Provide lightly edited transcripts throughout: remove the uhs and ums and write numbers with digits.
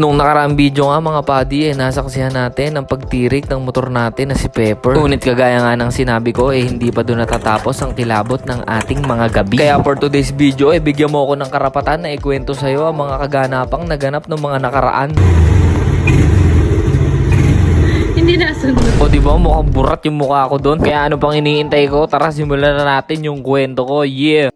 Nung nakaraang video nga mga buddy, nasaksihan natin ang pagtirik ng motor natin na si Pepper. Ngunit kagaya nga ng sinabi ko, hindi pa doon natatapos ang kilabot ng ating mga gabi. Kaya for today's video, bigyan mo ako ng karapatan na ikwento sa'yo ang mga kaganapang naganap ng mga nakaraan. Hindi nasunod. O diba, mukhang burat yung mukha ko doon. Kaya ano pang iniintay ko? Tara, simulan na natin yung kwento ko. Yeah!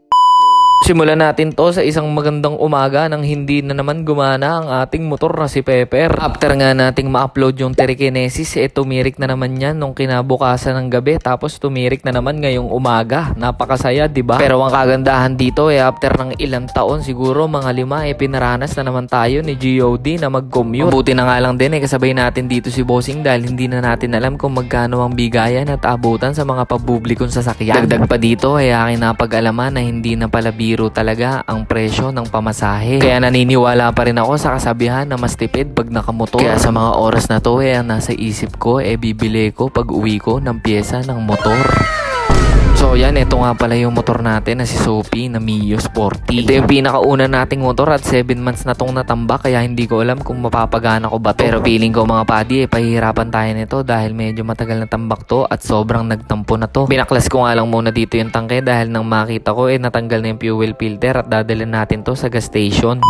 Simulan natin to sa isang magandang umaga nang hindi na naman gumana ang ating motor na si Pepper. After nga nating ma-upload yung telekinesis, tumirik na naman yan nung kinabukasan ng gabi. Tapos tumirik na naman ngayong umaga. Napakasaya, diba? Pero ang kagandahan dito, after ng ilang taon, siguro mga 5, pinaranas na naman tayo ni GOD na mag-commute. Mabuti na nga lang din, kasabay natin dito si Bossing dahil hindi na natin alam kung magkano ang bigayan at abutan sa mga papublikong sasakyan. Dagdag pa dito, aking napag-alaman na hindi na pala biro talaga ang presyo ng pamasahe. Kaya naniniwala pa rin ako sa kasabihan na mas tipid pag nakamotor. Kaya sa mga oras na to, ang nasa isip ko, bibili ko pag uwi ko ng pyesa ng motor. So yan, ito nga pala yung motor natin na si Sophie na Mio Sporty. Ito yung pinakauna nating motor at 7 months na tong natambak, kaya hindi ko alam kung mapapagana ko ba to. Pero feeling ko mga buddy, pahihirapan tayo nito dahil medyo matagal na tambak to at sobrang nagtampo na to. Binaklas ko nga lang muna dito yung tangke dahil nang makita ko natanggal na yung fuel filter at dadalhin natin to sa gas station.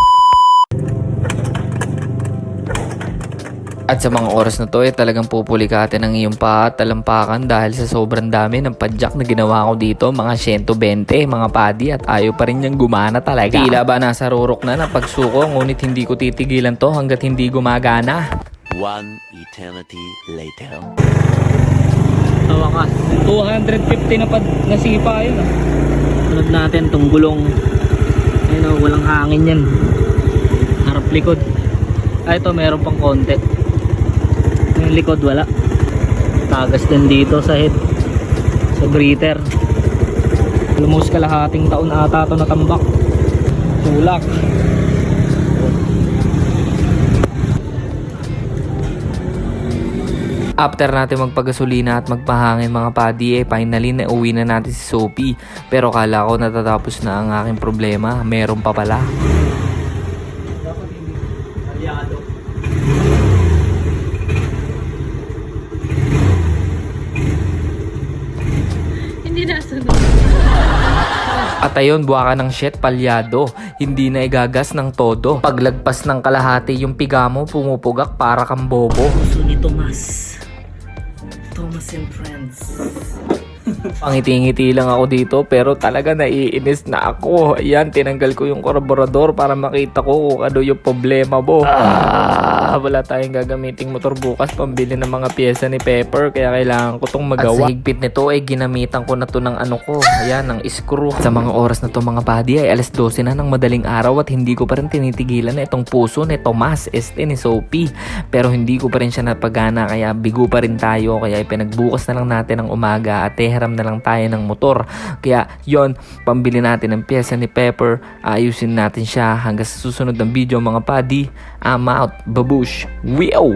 At sa mga oras na to, talagang pupulikatin ang iyong paa at talampakan dahil sa sobrang dami ng padjak na ginawa ko dito, mga 120 mga padi, at ayaw pa rin niyang gumana talaga. Tila ba nasa rurok na ng pagsuko, ngunit hindi ko titigilan to hanggat hindi gumagana. One eternity later. Sa wakas, 250 na nasipa yun. Sunod natin tong gulong. Ayun, walang hangin yan. Harap likod. Ito meron pang konti. Yung likod wala. Tagas din dito sa head, sa breather. Almost kalahating taon ata ito natambak. Tulak. After natin magpagasolina at magpahangin mga padi, finally na uwi na natin si Sophie. Pero kala ko natatapos na ang aking problema. Meron pa pala. Hindi nasunod. At ayun, buwaka ng shit, palyado. Hindi na igagas ng todo. Paglagpas ng kalahati yung piga mo, pumupugak para kang bobo. Puso ni Tomas. Thomas and Friends. Pangiti-ngiti lang ako dito pero talaga naiinis na ako. Ayan, tinanggal ko yung karburador para makita ko kung ano yung problema mo. Wala tayong gagamiting motor bukas pambili ng mga pyesa ni Pepper, kaya kailangan ko tong magawa. At sa higpit nito ginamitan ko na to ng ano ko. Ayan, ng screw. Sa mga oras na to mga buddy alas 12 na ng madaling araw at hindi ko pa rin tinitigilan na itong puso ni Tomas, ni Sophie. Pero hindi ko pa rin siya napagana, kaya bigo pa rin tayo. Kaya ipinagbukas na lang natin ng umaga at hiram na lang tayo ng motor. Kaya yon, pambili natin ng pyesa ni Pepper, ayusin natin siya hanggang sa susunod ng video mga buddy. I'm out, babush, wow!